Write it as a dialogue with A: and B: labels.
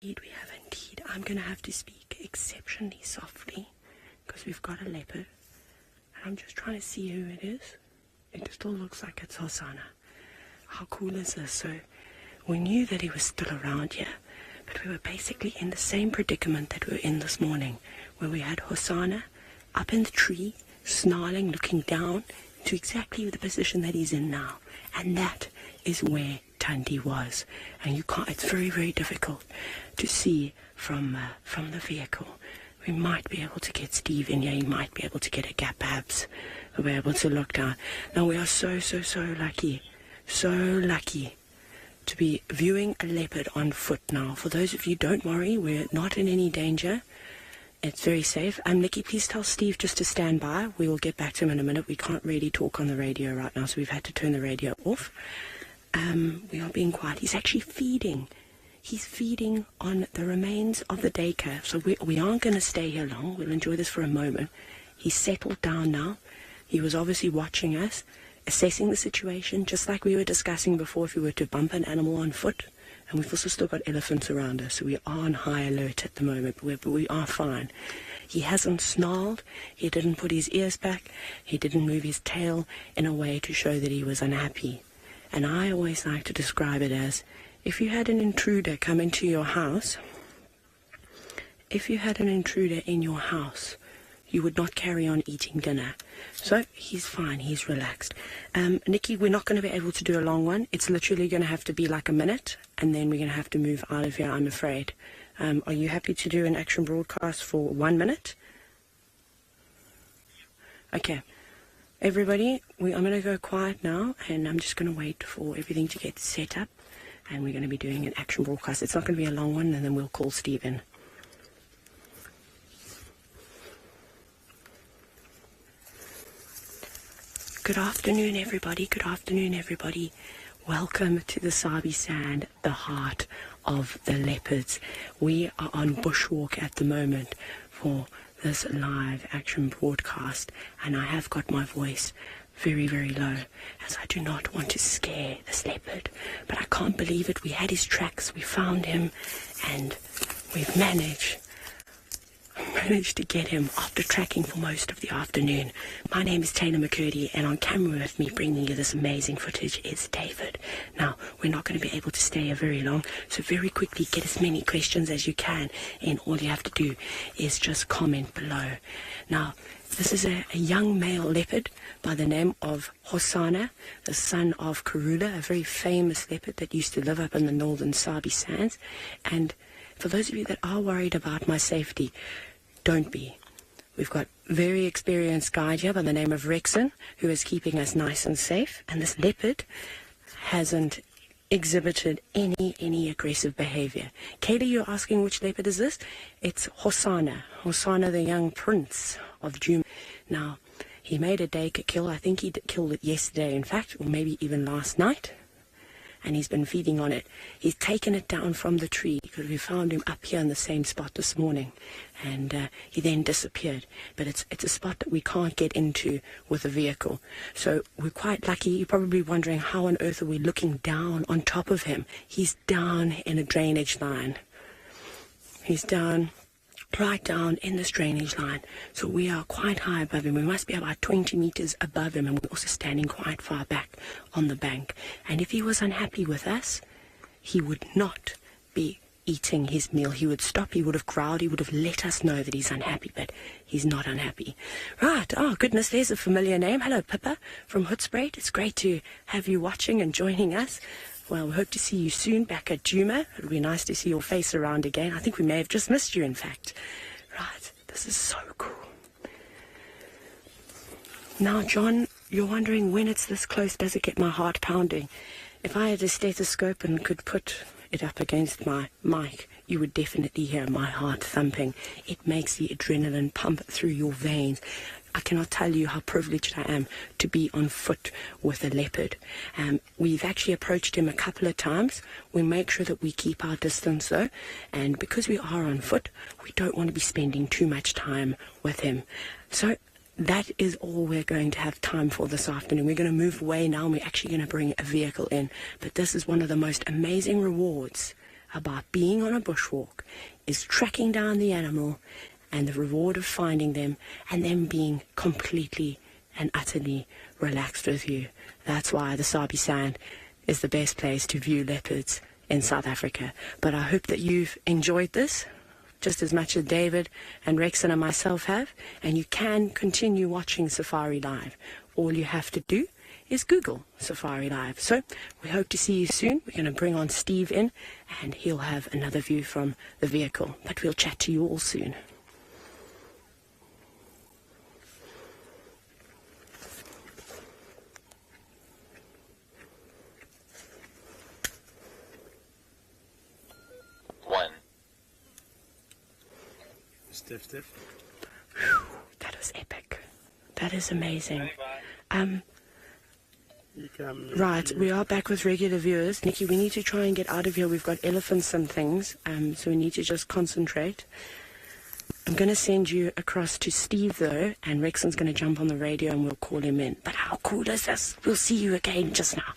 A: We have indeed. I'm going to have to speak exceptionally softly because we've got a leopard. And I'm just trying to see who it is. It still looks like it's Hosana. How cool is this? So we knew that he was still around here, but we were basically in the same predicament that we were in this morning, where we had Hosana up in the tree, snarling, looking down to exactly the position that he's in now. And that is where Thandi was. And you can't, it's very, very difficult to see from the vehicle. We might be able to get Steve in here. He might be able to get a gap abs. We'll be able to look down. Now we are so lucky to be viewing a leopard on foot now. For those of you, don't worry, we're not in any danger. It's very safe. Nikki, please tell Steve just to stand by. We will get back to him in a minute. We can't really talk on the radio right now, so we've had to turn the radio off. We are being quiet. He's actually feeding. He's feeding on the remains of the daycare. So we aren't going to stay here long. We'll enjoy this for a moment. He's settled down now. He was obviously watching us, assessing the situation, just like we were discussing before if we were to bump an animal on foot. And we've also still got elephants around us, so we are on high alert at the moment, but we are fine. He hasn't snarled, he didn't put his ears back, he didn't move his tail in a way to show that he was unhappy. And I always like to describe it as, if you had an intruder come into your house, you would not carry on eating dinner. So he's fine, he's relaxed. Nikki, we're not going to be able to do a long one. It's literally going to have to be like a minute, and then we're going to have to move out of here, I'm afraid. Are you happy to do an action broadcast for 1 minute? Okay. Everybody, I'm going to go quiet now, and I'm just going to wait for everything to get set up, and we're going to be doing an action broadcast. It's not going to be a long one, and then we'll call Steve in. Good afternoon, everybody. Good afternoon, everybody. Welcome to the Sabi Sand, the heart of the leopards. We are on bushwalk at the moment for this live action broadcast, and I have got my voice very, very low, as I do not want to scare this leopard. But I can't believe it. We had his tracks, we found him, and we've managed to get him after tracking for most of the afternoon. My name is Tayla McCurdy, and on camera with me bringing you this amazing footage is David. Now, we're not going to be able to stay here very long, so very quickly get as many questions as you can, and all you have to do is just comment below. Now, this is a young male leopard by the name of Hosana, the son of Karula, a very famous leopard that used to live up in the northern Sabi Sands. And for those of you that are worried about my safety, don't be. We've got very experienced guide here by the name of Rexon, who is keeping us nice and safe. And this leopard hasn't exhibited any aggressive behavior. Kayla, you're asking which leopard is this? It's Hosana. Hosana, the young prince of June. Now, he made a day kill. I think he killed it yesterday, in fact, or maybe even last night. And he's been feeding on it. He's taken it down from the tree because we found him up here in the same spot this morning, and he then disappeared. But it's a spot that we can't get into with a vehicle, so we're quite lucky. You're probably wondering, how on earth are we looking down on top of him? He's down in a drainage line. He's down, right down in this drainage line. So we are quite high above him. We must be about 20 meters above him, and we're also standing quite far back on the bank. And if he was unhappy with us, he would not be eating his meal. He would stop, he would have growled, he would have let us know that he's unhappy, but he's not unhappy. Right, oh goodness, there's a familiar name. Hello, Pippa from Hoedspruit. It's great to have you watching and joining us. Well, we hope to see you soon back at Djuma. It'll be nice to see your face around again. I think we may have just missed you, in fact. Right, this is so cool. Now, John, you're wondering, when it's this close, does it get my heart pounding? If I had a stethoscope and could put it up against my mic, you would definitely hear my heart thumping. It makes the adrenaline pump through your veins. I cannot tell you how privileged I am to be on foot with a leopard. We've actually approached him a couple of times. We make sure that we keep our distance though, and because we are on foot, we don't want to be spending too much time with him. So that is all we're going to have time for this afternoon. We're going to move away now, and we're actually going to bring a vehicle in. But this is one of the most amazing rewards about being on a bushwalk is tracking down the animal and the reward of finding them and them being completely and utterly relaxed with you. That's why the Sabi Sand is the best place to view leopards in South Africa. But I hope that you've enjoyed this just as much as David and Rexon and myself have, and you can continue watching Safari Live. All you have to do is Google Safari Live. So we hope to see you soon. We're going to bring on Steve in, and he'll have another view from the vehicle. But we'll chat to you all soon.
B: Stiff.
A: That was epic. That is amazing. Right, we are back with regular viewers. Nikki, we need to try and get out of here. We've got elephants and things, so we need to just concentrate. I'm going to send you across to Steve, though, and Rexon's going to jump on the radio and we'll call him in. But how cool is this? We'll see you again just now.